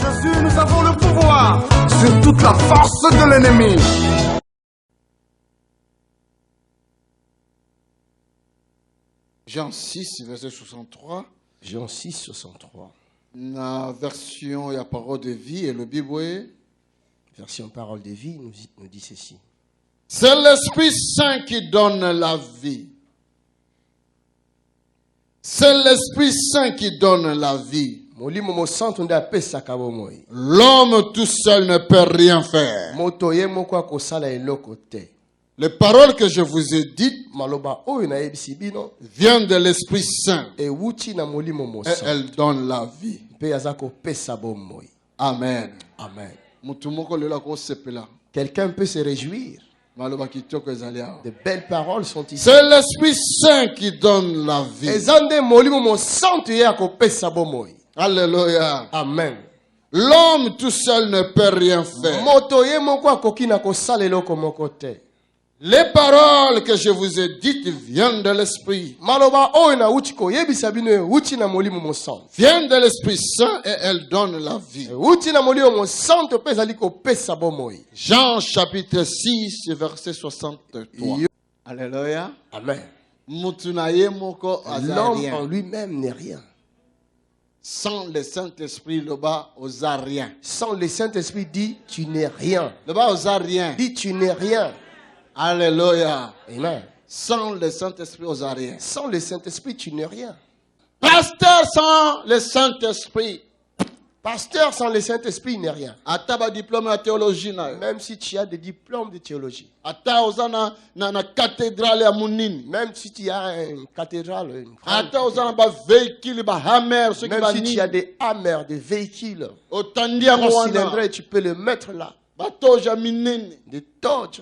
Jésus, nous avons le pouvoir sur toute la force de l'ennemi. Jean 6, verset 63. Jean 6, 63. La version et la parole de vie et le Bible. Version parole de vie nous dit ceci. C'est l'Esprit Saint qui donne la vie. C'est l'Esprit Saint qui donne la vie. L'homme tout seul ne peut rien faire. Les paroles que je vous ai dites viennent de l'Esprit Saint. Et elles donnent la vie. Amen. Amen. Quelqu'un Quelqu'un peut se réjouir. De belles paroles sont ici. C'est l'Esprit Saint qui donne la vie. Alléluia. Amen. L'homme tout seul ne peut rien faire. Les paroles que je vous ai dites viennent de l'Esprit. Viennent de l'Esprit Saint et elles donnent la vie. Jean chapitre 6, verset 63. Alléluia. Amen. L'homme L'homme en lui-même n'est rien. Sans le Saint-Esprit, le bas osa rien. Sans le Saint-Esprit, dit tu n'es rien. Le bas osa rien. Dit tu n'es rien. Alléluia. Amen. Sans le Saint-Esprit, osa rien. Sans le Saint-Esprit, tu n'es rien. Pasteur sans le Saint-Esprit. Pasteur sans le Saint-Esprit, il n'est rien. Ataba diplôme de théologie na. Même si tu as des diplômes de théologie. Ata ozana na cathédrale ya munini. Même si tu as une cathédrale. Ata ozana ba véhicule ba hammer ce qui même ba si tu as des hammers, des véhicules. Otandi ya cylindrés, tu peux le mettre là. Ba toja minini. Des torches.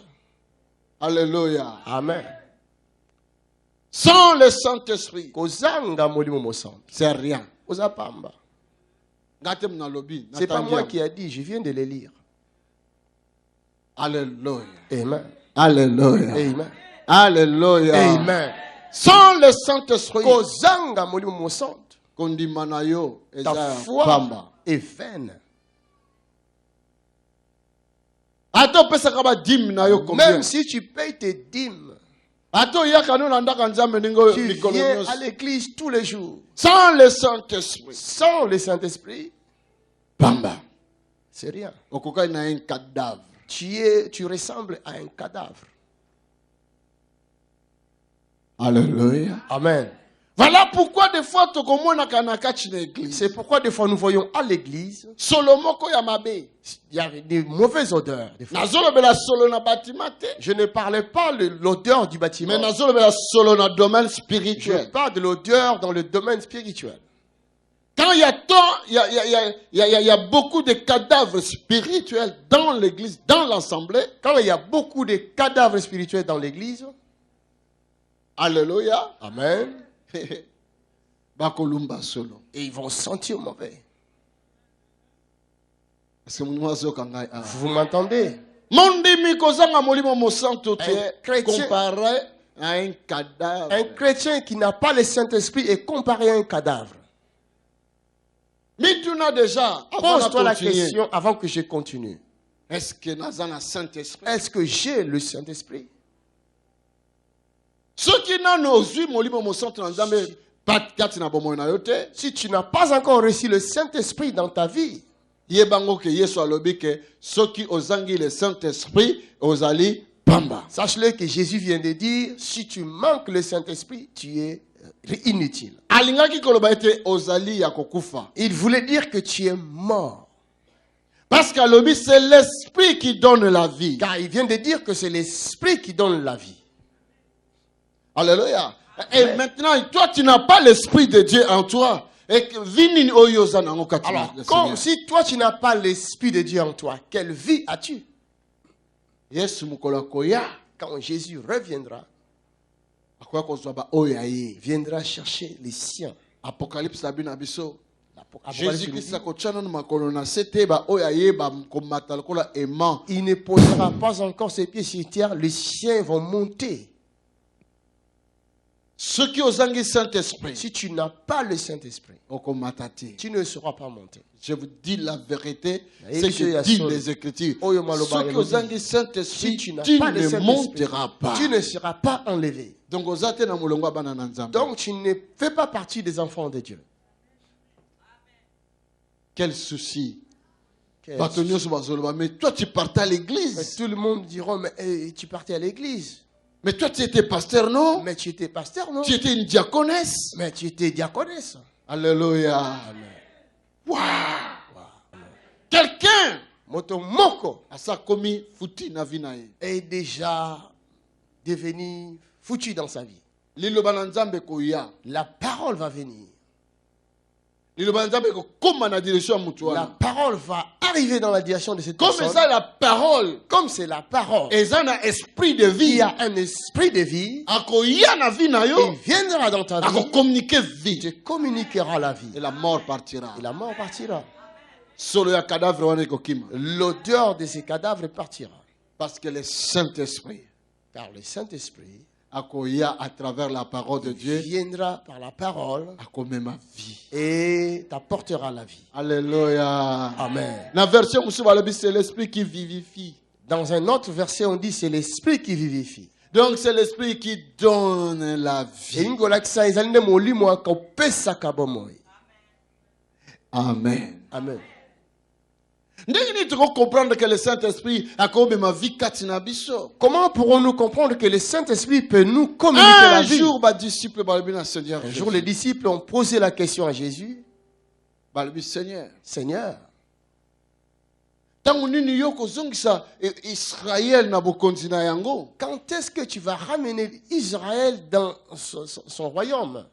Alléluia. Amen. Sans le Saint-Esprit, c'est rien. C'est pas moi qui ai dit, je viens de le lire. Alléluia. Amen. Alléluia. Amen. Alléluia. Amen. Sans le Saint-Esprit, ta foi est vaine. Même si tu payes tes dîmes, tu viens à l'église tous les jours. Sans le Saint-Esprit, sans le Saint-Esprit, c'est rien. Tu ressembles à un cadavre. Alléluia. Amen. Voilà pourquoi des fois, c'est pourquoi des fois nous voyons à l'église, il y a des mauvaises odeurs. Des fois. Je ne parlais pas de l'odeur du bâtiment. Mais je parle de l'odeur dans le domaine spirituel. Quand il y a beaucoup de cadavres spirituels dans l'église, dans l'assemblée, quand il y a beaucoup de cadavres spirituels dans l'église, alléluia, amen, et ils vont sentir mauvais. Vous m'entendez? Un chrétien qui n'a pas le Saint-Esprit est comparé à un cadavre. Pose-toi la question avant que je continue. Est-ce que j'ai le Saint-Esprit? Si tu n'as pas encore reçu le Saint-Esprit dans ta vie, sache-le que Jésus vient de dire, si tu manques le Saint-Esprit, tu es inutile. Il voulait dire que tu es mort. Parce que c'est l'Esprit qui donne la vie. Car il vient de dire que c'est l'Esprit qui donne la vie. Alléluia. Et maintenant, toi, tu n'as pas l'Esprit de Dieu en toi. Alors, comme si toi, tu n'as pas l'Esprit de Dieu en toi, quelle vie as-tu? Quand Jésus reviendra, il viendra chercher les siens. Apocalypse Jésus-Christ il ne posera pas encore ses pieds sur terre, les siens vont monter. Ceux qui ont le Saint-Esprit, Si tu n'as pas le Saint-Esprit, okomatati. tu ne seras pas monté. Je vous dis la vérité, Et c'est Dieu que a dit son- les Écritures. Oyo maloba Ceux qui yalobi. ont le Saint-Esprit, Si tu n'as tu pas le ne Saint-Esprit, monteras pas. tu ne seras pas enlevé. Donc, ozate na mulongo ya bana na Nzambe. Donc tu ne fais pas partie des enfants de Dieu. Quel souci. Quel Bato nyonso bazoloba, mais toi tu partais à Mais l'église. tout le monde dira, mais tu partais à l'église. Mais toi tu étais pasteur, non? Mais tu étais pasteur, non? Tu étais une diaconesse. Mais tu étais diaconesse. Alléluia. Amen. Waouh. Quelqu'un Moto moko a sa commis fouti na vie na ye. est déjà devenu foutu dans sa vie. Liloba na Nzambe koya. La parole va venir. Liloba na Nzambe ko koma na direction ya mutu La wana. parole va arriver dans la direction de cette Comme personne. ça la parole, Comme c'est la parole. et ça na esprit de Il vie. y a un esprit de vie. Akoya na vie na Il yo. viendra dans ta Ako vie. communiquer Il vie. te communiquera la vie. Et la mort partira. Et la mort partira. Solo ya cadavre wana ekokima. L'odeur de ces cadavres partira. Parce que le Saint-Esprit Car le Saint-Esprit akoya à travers la parole de Dieu viendra par la parole akomema vie. et t'apportera la vie. Alléluia. Amen. La version musu balobi c'est l'esprit qui vivifie. Dans un autre verset, on dit c'est l'esprit qui vivifie. Donc c'est l'esprit qui donne la Et vie. ingolakisa ezali nde molimo akopesaka bomoi. Amen. Amen. Ndenge nini toko comprendre que le Saint-Esprit akomema vie kati na biso? Comment pourrons-nous comprendre que le Saint-Esprit peut nous communiquer la Un vie? jour ba disciple balobi na Seigneur. Un jour, les disciples ont posé la question à Jésus. balobi Seigneur. Seigneur, Tango nini yo kozongisa Israël na bokonzi na yango? quand est-ce que tu vas ramener Israël dans son royaume?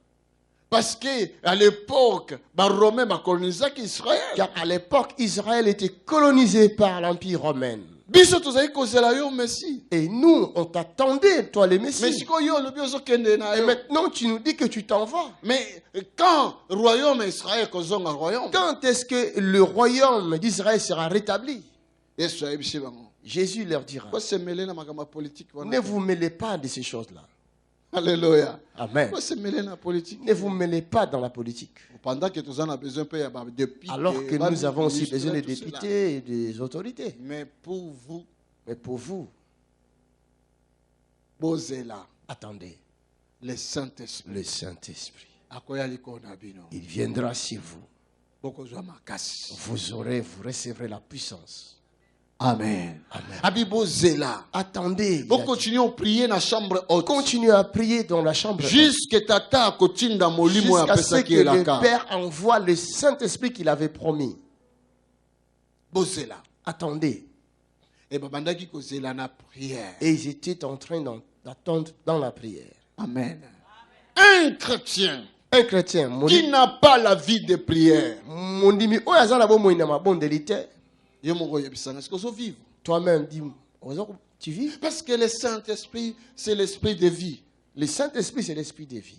Parce que à l'époque, les Romains ont colonisé Israël. Car à l'époque, Israël était colonisé par l'Empire romain. Biso tozali kozela yo Messie. Et nous, on t'attendait, toi le Mais Messie. si yo lobi ozokende na Et yo. maintenant, tu nous dis que tu t'en vas. Mais quand royaume Israël kozonga royaume, Quand est-ce que le royaume d'Israël sera rétabli? Yesu ayebisi bango. Jésus leur dira, Ko se mêler na makambo politique wana. ne vous mêlez pas de ces choses-là. Alléluia. Amen. Ko se mêler na politique. Ne vous mêlez pas dans la politique. Pendant que tous en a besoin peu ya ba députés. Alors que nous avons aussi ministres, besoin de tout cela. députés et des autorités. Mais pour vous, Mais pour vous, bozela attendez le Saint-Esprit. le Saint-Esprit. Akoya liko na bino. Il viendra sur vous. Bokozwa makasi. Vous recevrez la puissance. Amen. Amen. Abibozela. Attendez. Vous continuez à prier dans la chambre haute. Continuez à prier dans la chambre. Jusqu'à tata kotinda molimo ya Jusqu'à ce pesa que ki le elaka. Père envoie le Saint-Esprit qu'il avait promis. Bozela. Attendez. Et babandaki kozela na prière. Et ils étaient en train d'attendre dans la prière. Amen. Un chrétien Un chrétien, qui n'a pas la vie de prière. mondimi oyo aza na bomoi na mabondeli te. Yo moko yebisanga est-ce que zo vivre? Toi-même, dis, tu vis? Parce que le Saint-Esprit, c'est l'esprit de vie. Le Saint-Esprit, c'est l'esprit de vie.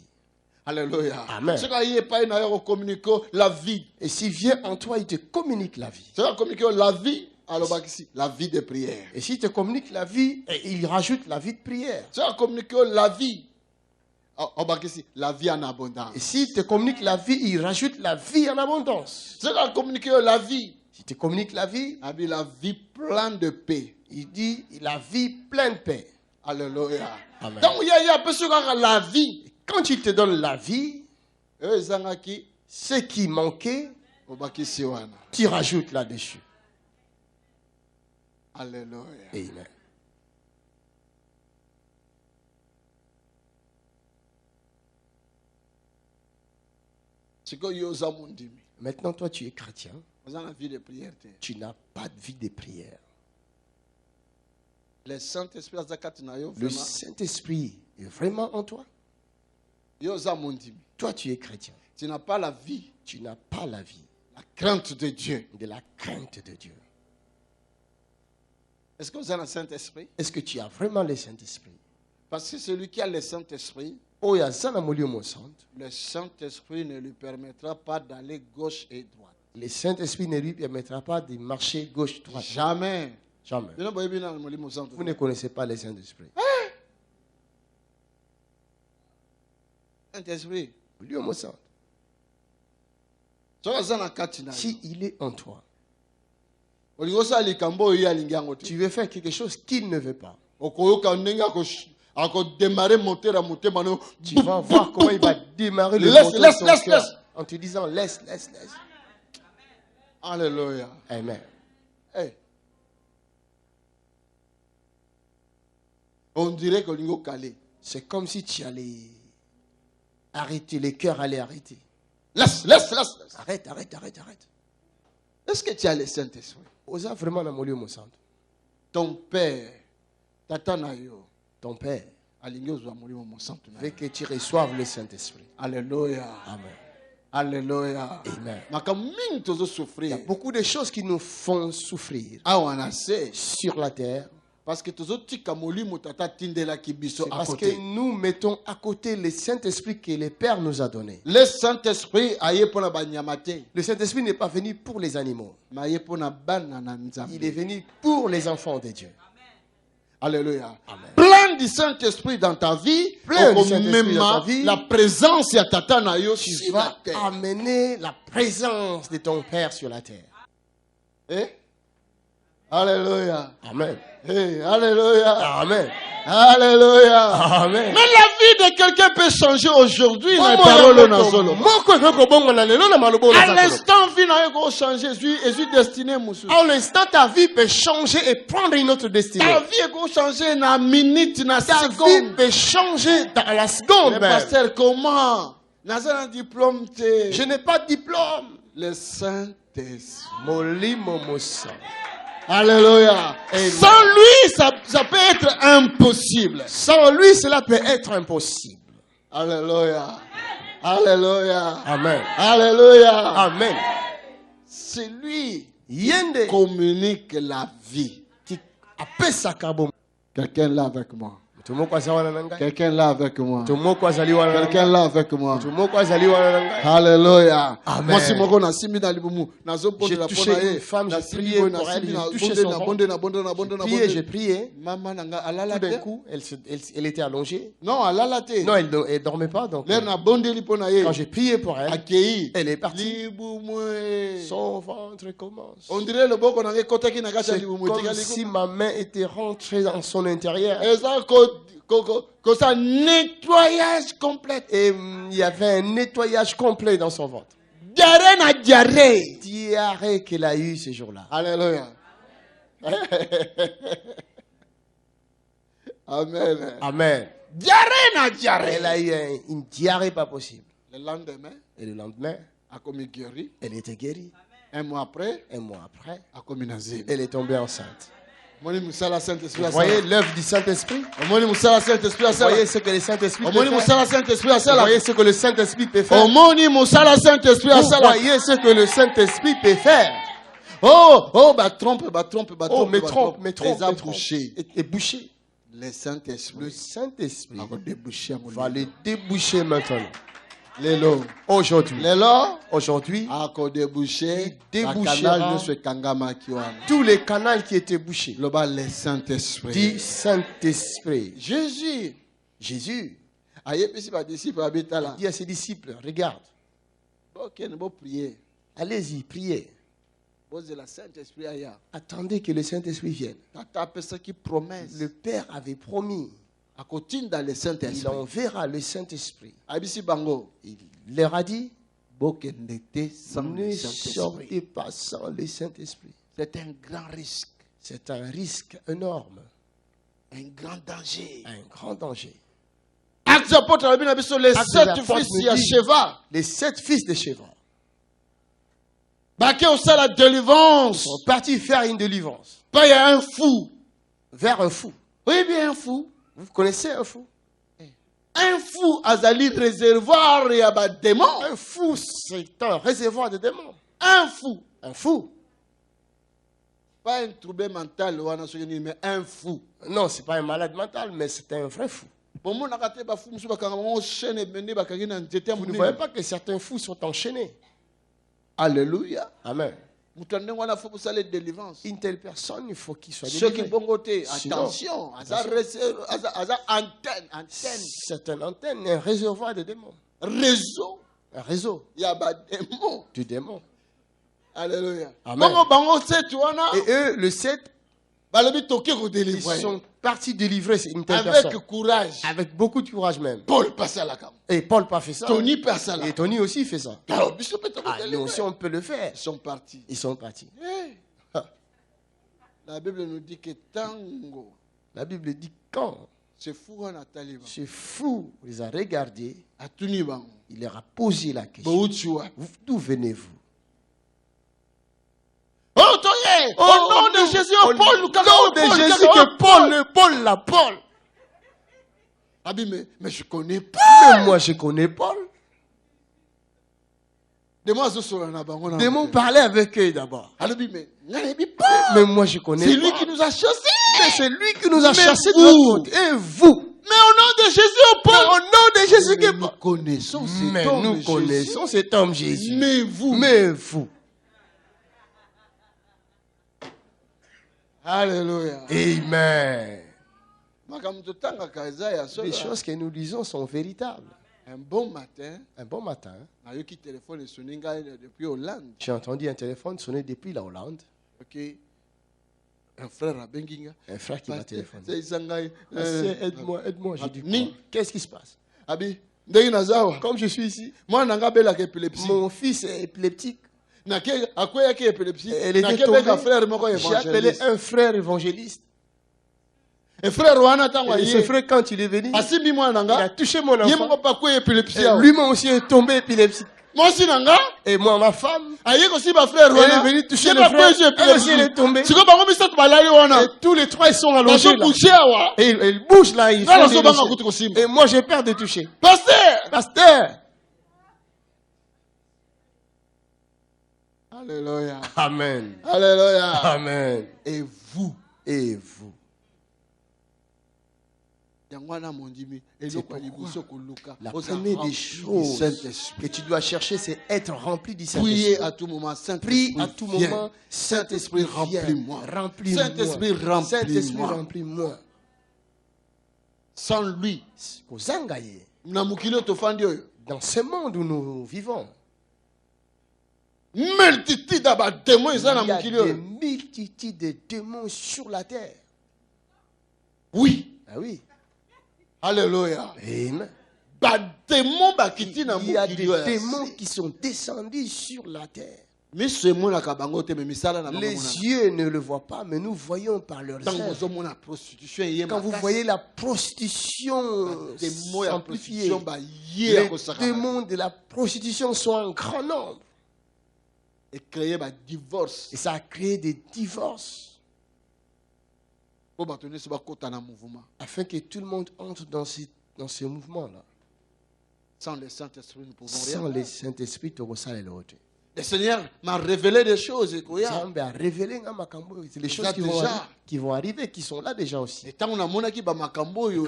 Alléluia. Amen. Ce qu'il n'y a pas une communiquer la vie. Et s'il vient en toi, il te communique la vie. Ce qu'il communiquer la vie, alors ici, la vie de prière. Et s'il te communique la vie, il rajoute la vie de prière. Ce qu'il communiquer la vie, ici, la vie en abondance. Et s'il te communique la vie, il rajoute la vie en abondance. Ce qu'il communiquer la vie, S'il te communique la vie, la vie pleine de paix. il dit la vie pleine de paix. Alléluia. Amen. Donc il y a un peu la vie. Quand il te donne la vie, Ezangaki, ce qui manquait, obakisi wana. tu rajoutes là-dessus. Alléluia. Amen. Siko yo za mundimi. Maintenant, toi, tu es chrétien. Oza na vie de prière te. Tu n'as pas de vie de prière. Le Saint-Esprit azakati na yo Le vraiment. Saint-Esprit est vraiment en toi. Yo za mundimi. Toi, tu es chrétien. Tu n'as pas la vie, Tu n'as pas la vie la crainte de Dieu. de la crainte de Dieu. Est-ce que vous avez le Saint-Esprit? Est-ce que tu as vraiment le Saint-Esprit? Parce que celui qui a le Saint-Esprit, Oyo aza na molimo santo. le Saint-Esprit ne lui permettra pas d'aller gauche et droite. Le Saint-Esprit ne lui permettra pas de marcher gauche-droite. Jamais. Jamais. Vous ne voyez pas dans le molimo santo. Vous ne connaissez pas le Saint-Esprit. Saint-Esprit. Molimo Santo. Si il est en toi, tu veux faire quelque chose qu'il ne veut pas. Tu vas voir comment il va démarrer le moteur de ton cœur en te disant laisse. Alléluia. Amen. Hey. On dirait que l'on calé. C'est comme si tu allais arrêter, les cœurs allaient arrêter. Laisse. Arrête. Est-ce que tu as le Saint-Esprit? Osa vraiment na molimo santo. Ton père, tata nayo, ton père veut que tu reçoives le Saint-Esprit. Alléluia. Amen. Alléluia. Amen. Il y a beaucoup de choses qui nous font souffrir sur la terre. Parce que nous mettons à côté le Saint-Esprit que le Père nous a donné. Le Saint-Esprit n'est pas venu pour les animaux. Il est venu pour les enfants de Dieu. Alléluia. Amen. Plein du Saint-Esprit dans ta vie. La présence de tata nayo tu vas amener la présence de ton Père sur la terre. Alléluia. Amen. Hey, alléluia. Amen. Alléluia. Amen. Mais la vie de quelqu'un peut changer aujourd'hui. À l'instant, vie n'a pas changé. Je suis destiné, monsieur. À l'instant, ta vie peut changer et prendre une autre destinée. Ta vie peut changer dans la minute, dans la seconde. Ta vie peut changer dans la seconde. Mais pasteur, comment? Un diplôme. Je n'ai pas de diplôme. Le Saint-Esprit. Alléluia. Amen. Sans lui, ça peut être impossible. Sans lui, cela peut être impossible. Alléluia. Alléluia. Amen. Alléluia. Amen. C'est lui qui communique la vie. Quelqu'un là avec moi. Quelqu'un là avec moi. Quelqu'un là avec moi. Alléluia. Amen. J'ai touché une femme, j'ai prié pour elle, j'ai touché son ventre. J'ai prié. Tout d'un coup, elle était allongée. Non, elle ne dormait pas. Donc, quand j'ai prié pour elle, elle est partie. Son ventre commence. C'est comme si ma main était rentrée dans son intérieur. Que ça nettoyage complet. Et il y avait un nettoyage complet dans son ventre. Diarrhée qu'elle a eu ce jour-là. Alléluia. Amen. Amen. Diarrhée. Elle a eu une diarrhée pas possible. Le lendemain. Et le lendemain, elle était guérie. Un mois après, elle est tombée enceinte. Vous voyez l'œuvre du Saint-Esprit? Vous voyez ce que le Saint-Esprit peut faire? Vous voyez ce que le Saint-Esprit peut faire? Vous voyez ce que le Saint-Esprit peut faire? Trompe. Et bouché. Le Saint-Esprit va le déboucher maintenant. Aujourd'hui, il débouchera tous les canaux qui étaient bouchés. Le Saint-Esprit. Dit Saint-Esprit. Jésus a dit à ses disciples, regarde. Allez-y, priez. Attendez que le Saint-Esprit vienne. Le Père avait promis. Il enverra le Saint-Esprit. Il leur a dit, ne sortez pas sans le Saint-Esprit. C'est un grand risque. C'est un risque énorme. Un grand danger. Un grand danger. Actes des apôtres, les 7 fils de Sheva. Ils sont partis faire une délivrance. Pas il y a un fou. Vers un fou. Oui, bien un fou. Vous connaissez un fou? Un fou, azali réservoir et à démon. Un fou, c'est un réservoir de démons. Un fou. Un fou. Pas un trouble mental, mais un fou. Non, c'est pas un malade mental, mais c'est un vrai fou. Vous ne voyez pas que certains fous sont enchaînés. Alléluia. Amen. Une telle personne, il faut qu'il soit délivré. Attention, c'est une antenne, un réservoir de démons. réseau. Un réseau. Il y a des démons. Du démon. Alléluia. Amen. Et eux, le 7, ils sont partis délivrer une telle personne. Avec courage. Avec beaucoup de courage même. Paul passe à la cam. Et Paul pas fait ça. Tony passe à la Et Tony aussi fait ça. Alors, nous aussi, on peut le faire. Ils sont partis. Ils sont partis. Hey. La Bible nous dit que tango. La Bible dit quand C'est fou, on a taliban. ce fou les a regardés, il leur a posé la question. D'où venez-vous? Oh, Toye! Au nom de Jésus, au nom de Jésus, que Paul. Ah, mais je connais pas. Mais moi, je connais Paul. Démon parlait avec eux d'abord. Mais moi, je connais C'est lui qui nous a chassés. Mais c'est lui qui nous a chassés de notre côté. Et vous? Mais au nom de Jésus, Paul. Au nom de Jésus, que nous connaissons cet homme Jésus. Mais vous. Alléluia. Amen. Les choses que nous disons sont véritables. Un bon matin, j'ai entendu un téléphone sonner depuis la Hollande. Okay. Un frère qui m'a téléphoné. Aidez-moi. J'ai dit, qu'est-ce qui se passe? Comme je suis ici, mon fils est épileptique. Elle était tombée. J'ai appelé un frère évangéliste. Et ce frère, quand il est venu, il a touché mon enfant. Et lui-même aussi est tombé épileptique. Et moi, ma femme, elle est venue toucher le frère. Elle aussi, elle est tombée. Et tous les trois, ils sont allongés là. Et ils bougent là. Et moi, j'ai peur de toucher. Pasteur. Alléluia. Amen. Alléluia. Amen. Et vous. La première des choses que tu dois chercher, c'est être rempli du Saint-Esprit. Priez à tout moment. Prie à tout moment. Saint-Esprit, remplis-moi. Saint-Esprit, remplis-moi. Sans lui, dans ce monde où nous vivons, il y a des multitudes de démons sur la terre. Oui. Ah oui. Alléluia. Amen. Il y a des démons qui sont descendus sur la terre. Les yeux ne le voient pas, mais nous voyons par leurs œuvres. Quand vous voyez la prostitution amplifiée, les démons de la prostitution sont en grand nombre. Et ça a créé des divorces. Afin que tout le monde entre dans ce mouvement-là. Sans le Saint-Esprit, nous pouvons rien. Sans le Saint-Esprit, le Seigneur m'a révélé des choses. Les choses qui vont arriver, qui sont là déjà aussi. Et quand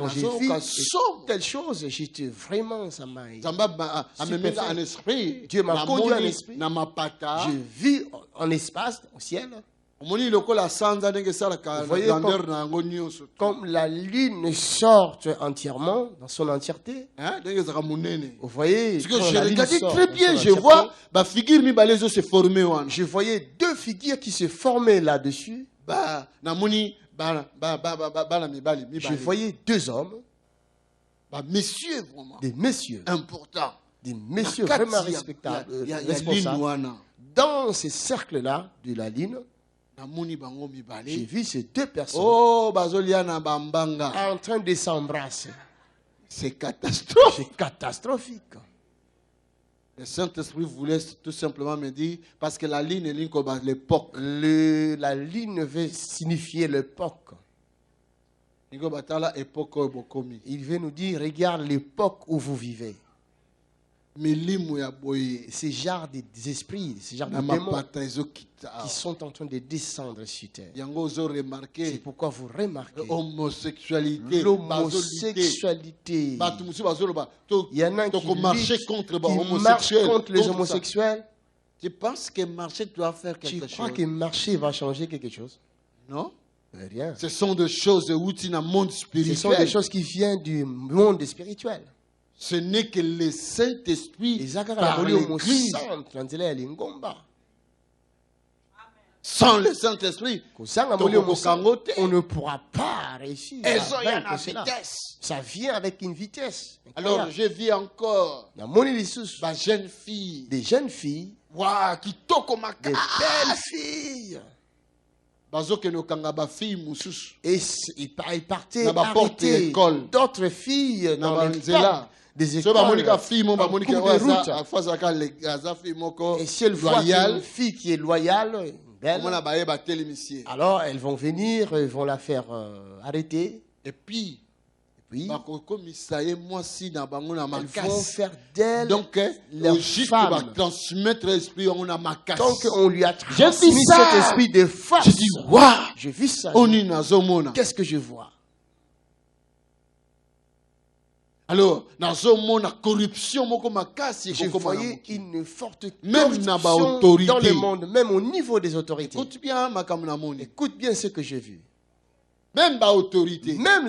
j'ai vu telle chose, j'étais vraiment, ça m'a Dieu m'a conduit en esprit. Je vis en espace, au ciel. Vous voyez comme la lune sort entièrement, dans son entièreté. Vous voyez, j'ai regardé très bien, je vois je voyais deux figures qui se formaient là-dessus. Je voyais deux hommes. Des messieurs importants. Des messieurs vraiment respectables, responsables. Dans ce cercle-là de la ligne, j'ai vu ces deux personnes en train de s'embrasser. C'est catastrophique. C'est catastrophique. Le Saint-Esprit voulait tout simplement me dire, parce que la ligne est l'époque. La ligne veut signifier l'époque. Il veut nous dire, regarde l'époque où vous vivez. Ces genres d'esprits, ces genres de démons qui sont en train de descendre sur terre. C'est pourquoi vous remarquez l'homosexualité. Il y en a qui marchent contre les homosexuels. Tu penses que marché doit faire quelque chose? Tu crois que marché va changer quelque chose? Non. Rien. Ce sont des choses où tu as un monde spirituel. Ce sont des choses qui viennent du monde spirituel. Ce n'est que le Saint-Esprit par l'Église. Sans le Saint-Esprit, on ne pourra pas réussir. Ça vient avec une vitesse. Alors, je vis encore des jeunes filles, des belles filles. Et ils partaient arrêter d'autres filles dans les portes des écoles, en cours de route. Et si elles voient une fille qui est loyale, belle, alors elles vont venir, elles vont la faire arrêter. Et puis elles vont faire d'elle donc leur femme. Transmettre l'esprit on a ma casse. Donc on lui a transmis cet esprit de force. Je dis waouh, j'ai vu ça. Qu'est-ce que je vois? Alors, dans la corruption, je voyais une forte même corruption dans le monde, même au niveau des autorités. Écoute bien ce que j'ai vu. Même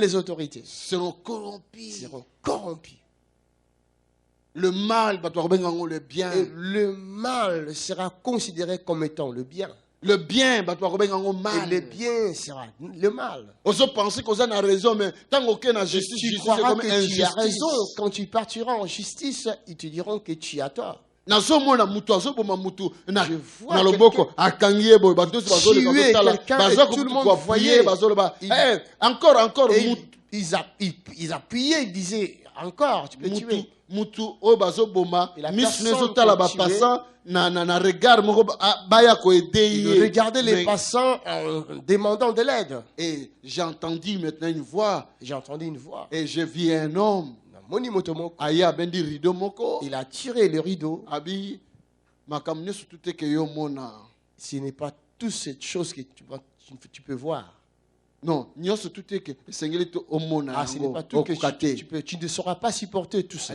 les autorités seront corrompies. Le mal, le bien. Et le mal sera considéré comme étant le bien. Le bien, et le bien sera le mal. On se pense qu'on a raison, mais tant qu'aucun a justice, tu croiras que tu as raison. Quand tu partiras en justice, ils te diront que tu as tort. Je vois quelqu'un et tout le monde voyait. Encore. Ils appuyaient, ils disaient encore, tu peux tuer. Il regardait les passants en demandant de l'aide. Et j'ai entendu maintenant une voix. Et je vis un homme. Il a tiré le rideau. Ce n'est pas toutes ces choses que tu peux voir. Non, ce n'est pas tout que tu ne sauras pas supporter tout ça.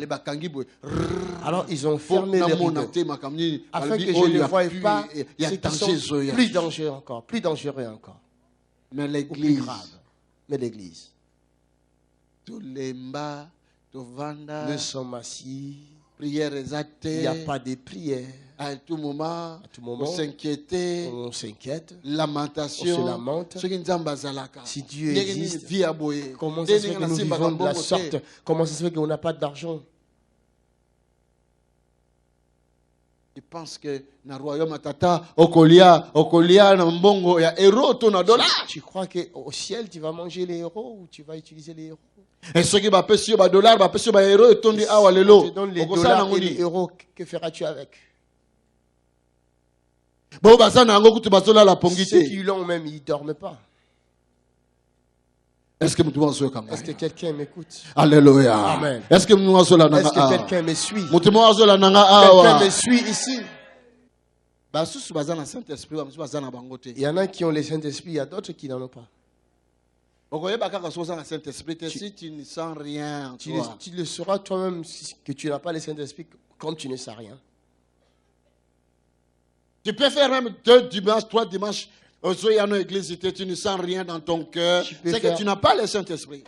Alors ils ont fermé les rideaux afin que je ne voie pas ceux qui sont plus dangereux encore. Mais l'église, nous sommes assis. Il n'y a pas de prière. À tout moment, on s'inquiète, lamentation, on se lamente. Si Dieu existe, comment ça se fait que nous vivons de la sorte? Comment ça se fait qu'on n'a pas d'argent? Il pense que dans le royaume Atata, Okolia, Mbongo, il y a héros, tu crois qu'au ciel, tu vas manger les héros ou tu vas utiliser les héros? Et ceux qui va payer des dollars, va payer des héros, et tondi awa lelo. Tu donnes les dollars et les héros, que feras-tu avec? Ceux qui l'ont même, ils ne dorment pas. Est-ce que quelqu'un m'écoute? Alléluia. Amen. Est-ce que quelqu'un me suit? Quelqu'un me suit ici? Il y en a qui ont le Saint-Esprit, il y a d'autres qui n'en ont pas. Si tu ne sens rien, tu le sauras toi-même que tu n'as pas le Saint-Esprit comme tu ne sais rien. Tu peux faire même 2 dimanches, 3 dimanches. Tu ne sens rien dans ton cœur. C'est que tu n'as pas le Saint-Esprit.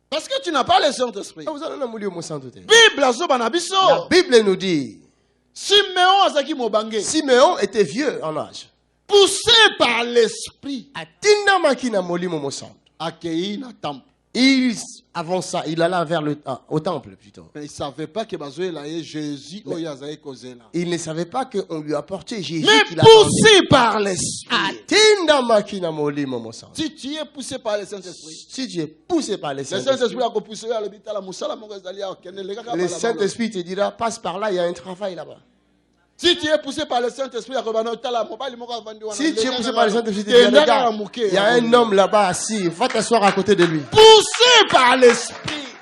Parce que tu n'as pas le Saint-Esprit. La Bible nous dit Siméon était vieux en âge. Poussé par l'Esprit. Accueilli dans le temple. Il avança, il alla vers au temple plutôt. Mais il ne savait pas que Jésus il ne savait pas qu'on lui apportait Jésus. Mais poussé par l'Esprit. Si tu es poussé par le Saint-Esprit, le Saint-Esprit te dira, passe par là, il y a un travail là-bas. Si tu es poussé par le Saint-Esprit, il y a un homme là-bas assis, va t'asseoir à côté de lui. Poussé par l'Esprit.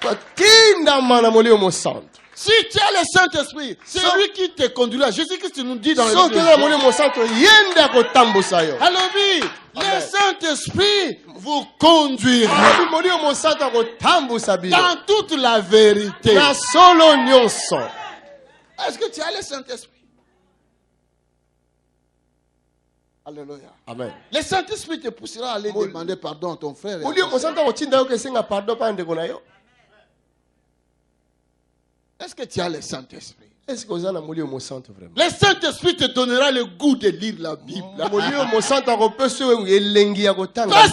Si tu as le Saint-Esprit, c'est lui qui te conduira. Jésus-Christ nous dit dans le le Saint-Esprit vous conduira dans toute la vérité. Est-ce que tu as le Saint-Esprit? Alléluia. Amen. Le Saint-Esprit te poussera à aller demander pardon à ton frère. Est-ce que tu as le Saint-Esprit? Est-ce que vous avez le Saint-Esprit vraiment? Le Saint-Esprit te donnera le goût de lire la Bible. Parce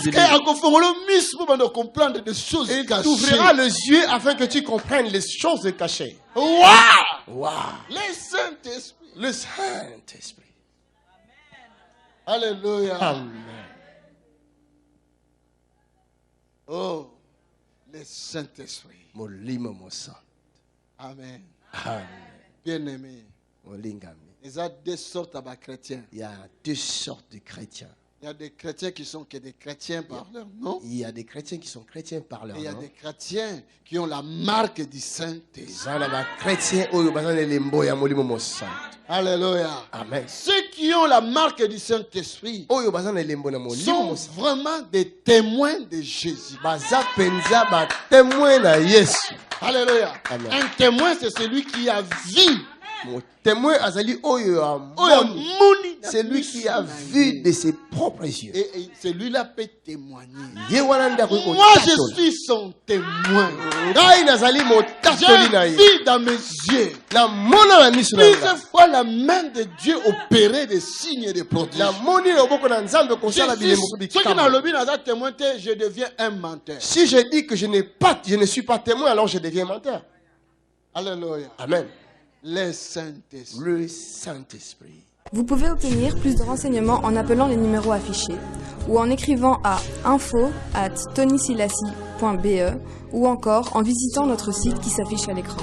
que comprendre des choses cachées. Il t'ouvrira les yeux afin que tu comprennes les choses cachées. Wow! Le Saint-Esprit. Le Saint-Esprit. Alléluia. Amen. Oh, le Saint-Esprit. Amen. Amen. Bien-aimé. Il y a deux sortes de chrétiens. Il y a deux sortes de chrétiens. Il y a des chrétiens qui sont que des chrétiens par leur nom. Il y a des chrétiens qui sont chrétiens par leur nom. Et il y a des chrétiens qui ont la marque du Saint-Esprit. Alléluia. Amen. Ceux qui ont la marque du Saint-Esprit sont vraiment des témoins de Jésus. Alléluia. Amen. Un témoin, c'est celui qui a vu. Mon témoin c'est lui qui a vu de ses propres yeux. Et celui-là peut témoigner. Moi, je suis son témoin. J'ai vu dans mes yeux plusieurs fois la main de Dieu opérer des signes et des prodiges. Je deviens un menteur. Si je dis que je ne suis pas témoin, alors je deviens menteur. Alléluia. Amen. Le Saint-Esprit. Le Saint-Esprit. Vous pouvez obtenir plus de renseignements en appelant les numéros affichés ou en écrivant à info@tonysilassi.be ou encore en visitant notre site qui s'affiche à l'écran.